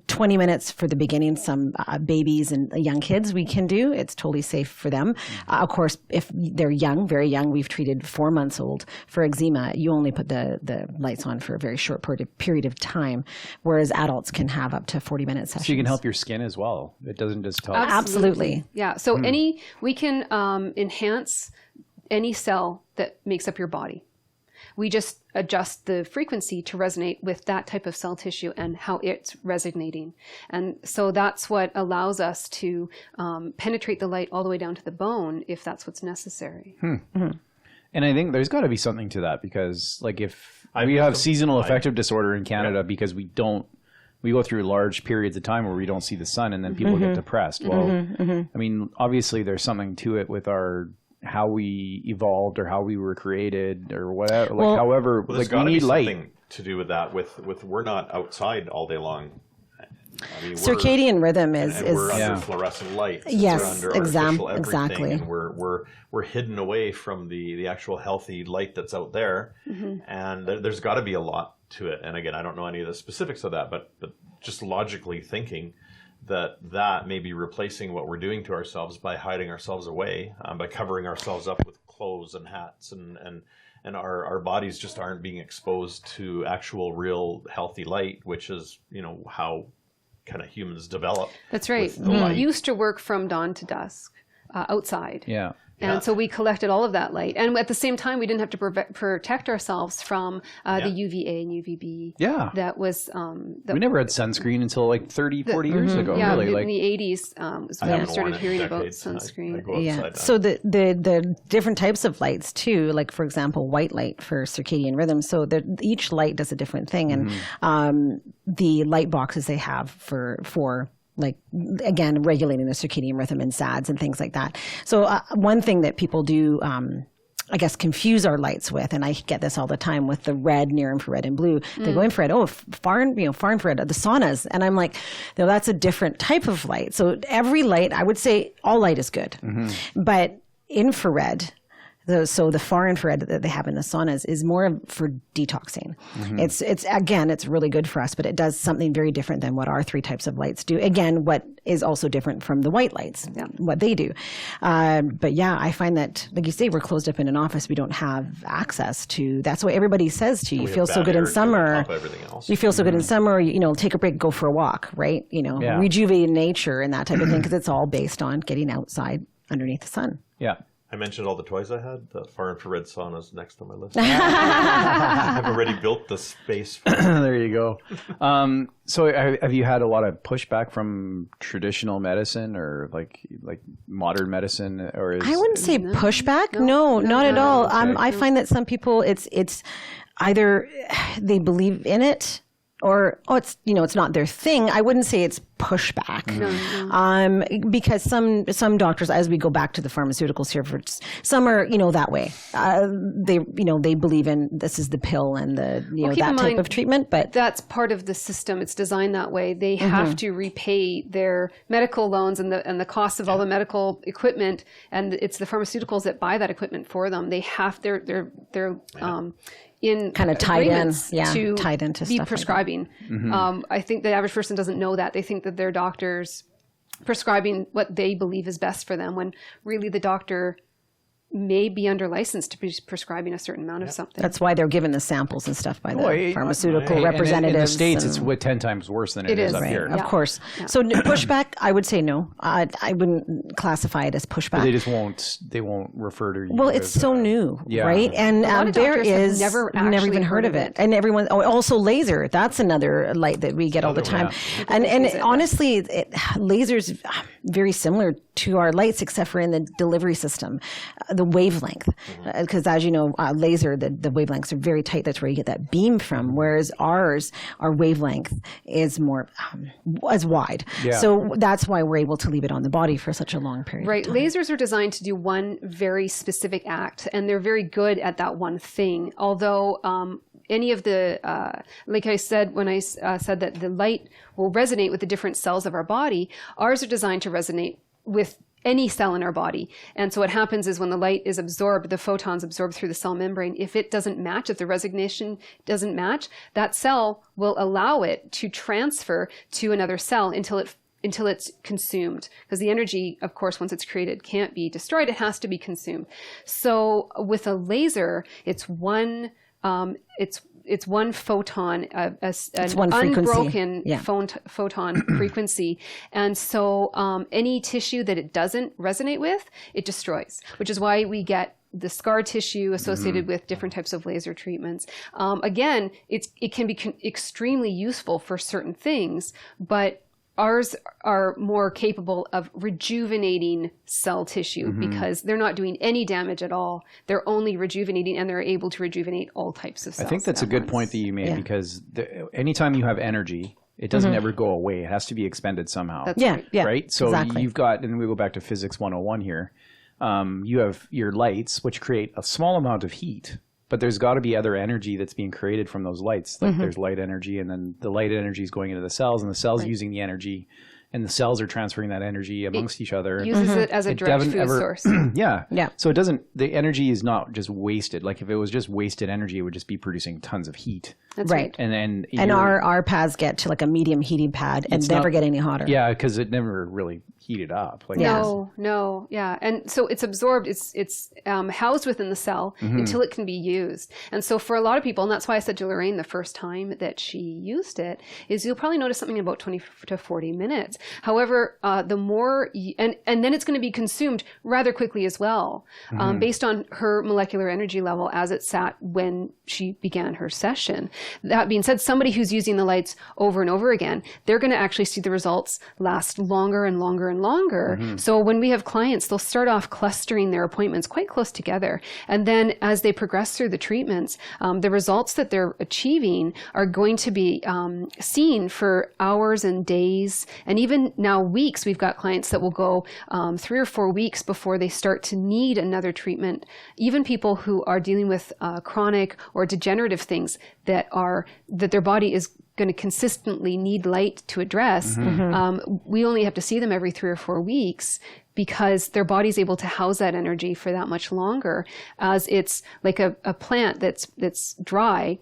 20 minutes for the beginning. Some babies and young kids we can do. It's totally safe for them. Of course, if they're young, very young, we've treated 4 months old for eczema. You only put the lights on for a very short period of time, whereas adults can have up to 40-minute sessions. So you can help your skin as well. It doesn't just help. Absolutely. Yeah. So we can enhance any cell that makes up your body. We just adjust the frequency to resonate with that type of cell tissue and how it's resonating. And so that's what allows us to penetrate the light all the way down to the bone if that's what's necessary. And I think there's got to be something to that, because like if we have seasonal affective disorder in Canada because we go through large periods of time where we don't see the sun, and then people get depressed. Well, I mean, obviously there's something to it with how we evolved or how we were created or whatever. Like, however, Well, like there's we need light. something to do with that. With we're not outside all day long. I mean, Circadian rhythm is we're under fluorescent lights. Yes, we're under artificial everything, exactly. And we're hidden away from the actual healthy light that's out there. And there's got to be a lot to it. And again, I don't know any of the specifics of that, but just logically thinking that may be replacing what we're doing to ourselves by hiding ourselves away, by covering ourselves up with clothes and hats, and our bodies just aren't being exposed to actual real healthy light, which is how kind of humans develop. That's right. We used to work from dawn to dusk outside. Yeah. And so we collected all of that light. And at the same time, we didn't have to protect ourselves from the UVA and UVB. Yeah. That was... we never had sunscreen until like 30, 40 years ago. Yeah, really. in the 80s was when we started hearing about sunscreen. I go outside now. So the different types of lights too, like for example, white light for circadian rhythm. So each light does a different thing, and the light boxes they have for like, again, regulating the circadian rhythm and SADs and things like that. So one thing that people do, I guess, confuse our lights with, and I get this all the time with the red, near infrared, and blue. They go infrared, far infrared, the saunas. And I'm like, no, that's a different type of light. So every light, I would say all light is good. But infrared, so the far infrared that they have in the saunas is more for detoxing. It's again, it's really good for us, but it does something very different than what our three types of lights do. Again, what is also different from the white lights, what they do. But yeah, I find that, like you say, we're closed up in an office. We don't have access to. That's what everybody says to you. You feel so good in summer. You feel so good in summer. Take a break, go for a walk, right? Rejuvenate nature and that type of thing, because it's all based on getting outside underneath the sun. Yeah. I mentioned all the toys I had. The far infrared sauna is next on my list. I've already built the space for it. There you go. So have you had a lot of pushback from traditional medicine or like modern medicine? Or I wouldn't say pushback. No, not at all. I find that some people, it's either they believe in it, or it's not their thing. I wouldn't say it's pushback, because some doctors, as we go back to the pharmaceuticals here, some are that way. They believe in this is the pill and that type of treatment. But that's part of the system. It's designed that way. They have to repay their medical loans and the cost of all the medical equipment, and it's the pharmaceuticals that buy that equipment for them. They have they're in kind of tied into be prescribing. I think the average person doesn't know that. They think that their doctor's prescribing what they believe is best for them, when really the doctor may be under license to be prescribing a certain amount of something. That's why they're given the samples and stuff by the pharmaceutical representatives. In the States, it's 10 times worse than it is up here. Of course. Yeah. So pushback, I would say no. I wouldn't classify it as pushback. But they just won't. They won't refer to you. Well, it's so new, right? And there is never even heard of it. And everyone also laser. That's another light that we get all the time. And honestly, lasers very similar to our lights except for in the delivery system, the wavelength. Because as you know, laser, the wavelengths are very tight. That's where you get that beam from. Whereas our wavelength is more as wide. Yeah. So that's why we're able to leave it on the body for such a long period Right. of time. Lasers are designed to do one very specific act, and they're very good at that one thing. Although any of the, like I said, when I said that the light will resonate with the different cells of our body, ours are designed to resonate with any cell in our body. And so what happens is when the light is absorbed, the photons absorbed through the cell membrane, if it doesn't match, if the resonation doesn't match, that cell will allow it to transfer to another cell until it's consumed. Because the energy, of course, once it's created, can't be destroyed. It has to be consumed. So with a laser, it's one photon, an one frequency. unbroken Yeah. photon frequency. And so any tissue that it doesn't resonate with, it destroys, which is why we get the scar tissue associated with different types of laser treatments. Again, it can be extremely useful for certain things, but ours are more capable of rejuvenating cell tissue because they're not doing any damage at all. They're only rejuvenating, and they're able to rejuvenate all types of cells. I think that's a good point that you made because anytime you have energy, it doesn't ever go away. It has to be expended somehow. That's Yeah, right. yeah. Right? So exactly. you've got, and we go back to physics 101 here, you have your lights, which create a small amount of heat, but there's got to be other energy that's being created from those lights. Like there's light energy, and then the light energy is going into the cells, and the cells using the energy, and the cells are transferring that energy amongst each other. Uses it as a direct food source. Yeah. Yeah. So the energy is not just wasted. Like if it was just wasted energy, it would just be producing tons of heat. That's right. And then And our pads get to like a medium heating pad and never get any hotter. Yeah, because it never really heated up. Like No, yeah. And so it's absorbed, it's housed within the cell until it can be used. And so for a lot of people, and that's why I said to Lorraine the first time that she used it, is you'll probably notice something in about 20 to 40 minutes. However, the more, and then it's going to be consumed rather quickly as well, based on her molecular energy level as it sat when she began her session. That being said, somebody who's using the lights over and over again, they're going to actually see the results last longer and longer and longer. So when we have clients, they'll start off clustering their appointments quite close together. And then as they progress through the treatments, the results that they're achieving are going to be seen for hours and days, and even now weeks. We've got clients that will go 3 or 4 weeks before they start to need another treatment. Even people who are dealing with chronic or degenerative things that their body is going to consistently need light to address, we only have to see them every 3 or 4 weeks because their body's able to house that energy for that much longer. As it's like a plant that's dry.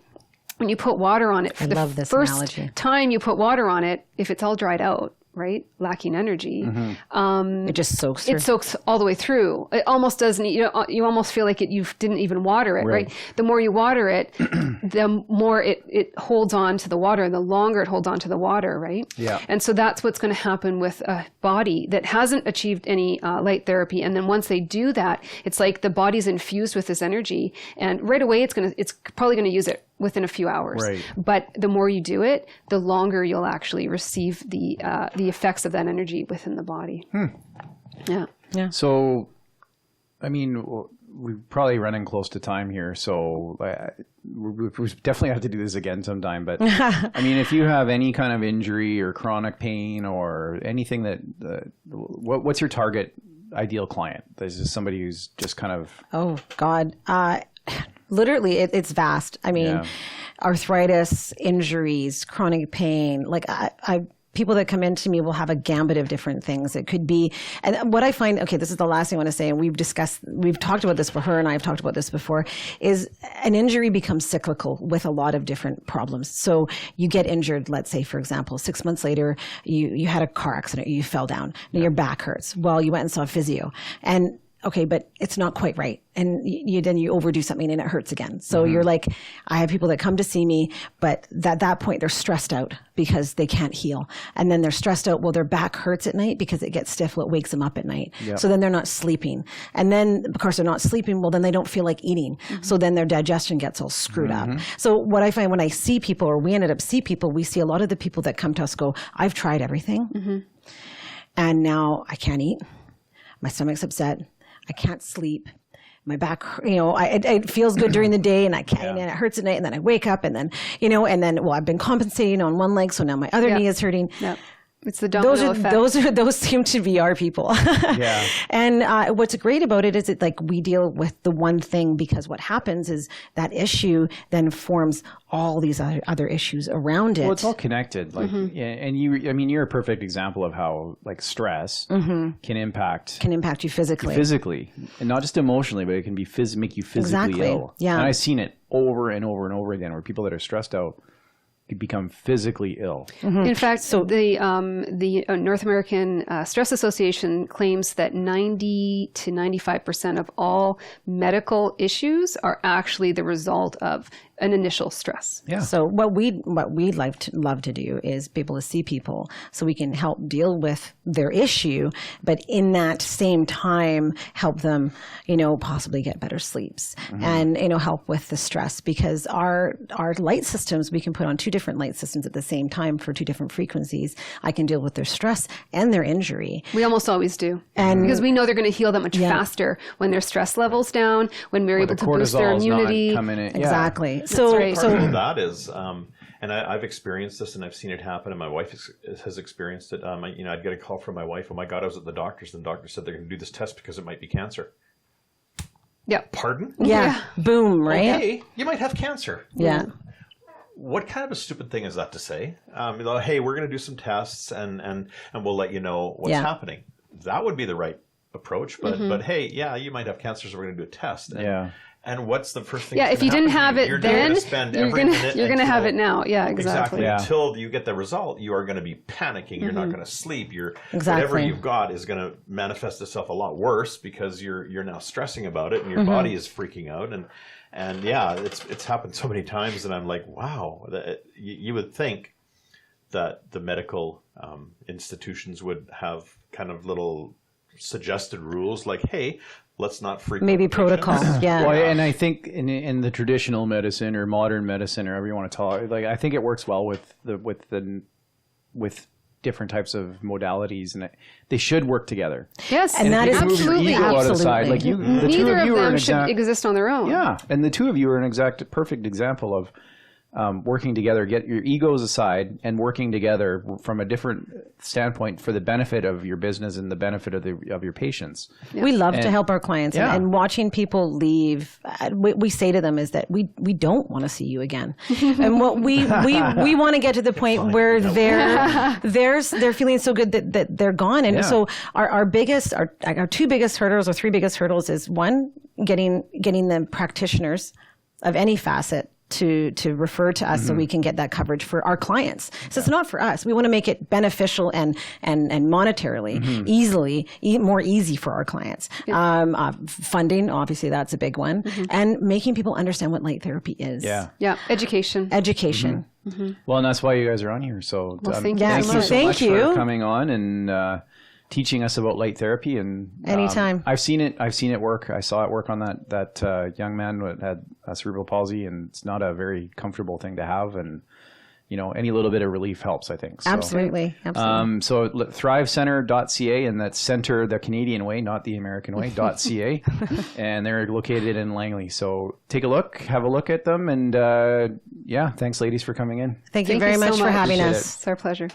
When you put water on it, for the first analogy. time you put water on it, if it's all dried out, right, lacking energy, It just soaks through. it soaks all the way through. It almost doesn't, you almost feel like you didn't even water it, right? The more you water it, the more it holds on to the water, and the longer it holds on to the water, right? Yeah. And so that's what's going to happen with a body that hasn't achieved any light therapy. And then once they do that, it's like the body's infused with this energy, and right away it's probably going to use it within a few hours. Right. But the more you do it, the longer you'll actually receive the effects of that energy within the body. Yeah. So, I mean, we're probably running close to time here, so we definitely have to do this again sometime. But I mean, if you have any kind of injury or chronic pain or anything what's your target ideal client? This is somebody who's just kind of... Oh, God. Literally, it's vast. I mean, arthritis, injuries, chronic pain. Like people that come into me will have a gambit of different things. It could be, and what I find, okay, this is the last thing I want to say, and we've talked about this for her, and I've talked about this before, is an injury becomes cyclical with a lot of different problems. So you get injured, let's say, for example, 6 months later, you had a car accident, you fell down, and your back hurts. Well, you went and saw a physio, and okay, but it's not quite right. And then you overdo something and it hurts again. So you're like, I have people that come to see me, but at that point they're stressed out because they can't heal. And then they're stressed out. Well, their back hurts at night because it gets stiff. Well, it wakes them up at night. Yep. So then they're not sleeping. And then, of course, they're not sleeping. Well, then they don't feel like eating. So then their digestion gets all screwed up. So what I find when I see people, or we ended up see people, we see a lot of the people that come to us go, I've tried everything. And now I can't eat. my stomach's upset, I can't sleep. My back, it feels good during the day and I can't, and it hurts at night. And then I wake up and then, I've been compensating on one leg. So now my other knee is hurting. Yep. It's the domino effect. Those seem to be our people. Yeah. And what's great about it is that like we deal with the one thing, because what happens is that issue then forms all these other issues around it. Well, it's all connected. Like, and you're a perfect example of how like stress can impact you physically, and not just emotionally, but it can be make you physically ill. Yeah. And I've seen it over and over and over again, where people that are stressed out could become physically ill. In fact, the North American Stress Association claims that 90 to 95% of all medical issues are actually the result of an initial stress. Yeah. So what we'd love to do is be able to see people so we can help deal with their issue, but in that same time help them, possibly get better sleeps and help with the stress, because our light systems, we can put on 2 different light systems at the same time for 2 different frequencies. I can deal with their stress and their injury. We almost always do, and because we know they're going to heal that much faster when their stress levels down, when we're able to boost their immunity. Exactly. Part of that is, and I've experienced this, and I've seen it happen, and my wife has experienced it. I'd get a call from my wife. Oh my God, I was at the doctor's, and the doctor said they're going to do this test because it might be cancer. Yeah. Pardon? Yeah. Boom. Right. Okay, you might have cancer. Yeah. What kind of a stupid thing is that to say? Hey, we're going to do some tests, and we'll let you know what's happening. That would be the right approach. But hey, you might have cancer, so we're going to do a test. And what's the first thing? Yeah, if you didn't have it then, you're going to have it now. Yeah, exactly. Yeah. Until you get the result, you are going to be panicking. You're not going to sleep. Exactly. Whatever you've got is going to manifest itself a lot worse because you're now stressing about it, and your body is freaking out. And it's happened so many times, and I'm like, wow. You would think that the medical institutions would have kind of little suggested rules, like, hey, let's not freak maybe out protocols. Yeah. Well, and I think in the traditional medicine or modern medicine or however you want to call it, like I think it works well with different types of modalities, and they should work together. Yes, and that is absolutely. Out of the side, like the Neither two of you of them are should exist on their own. Yeah, and the two of you are an perfect example of working together, get your egos aside and working together from a different standpoint for the benefit of your business and the benefit of your patients. Yeah. We love to help our clients, and watching people leave, what we say to them is that we don't want to see you again. And what we want to get to the point where they're feeling so good that they're gone. And so our 2 biggest hurdles or 3 biggest hurdles is, one, getting the practitioners of any facet to refer to us so we can get that coverage for our clients. So it's not for us. We want to make it beneficial and monetarily more easy for our clients. Funding, obviously, that's a big one. And making people understand what light therapy is. Yeah. Education. Well, and that's why you guys are on here. So thank you so much for coming on and teaching us about light therapy. And anytime. I've seen it work. I saw it work on that young man who had cerebral palsy, and it's not a very comfortable thing to have, and any little bit of relief helps, I think. So, Absolutely. so thrivecenter.ca, and that's center the Canadian way, not the American way, .ca. And they're located in Langley. So take a look, have a look at them. And thanks ladies for coming in. Thank you very much for having us. It's our pleasure.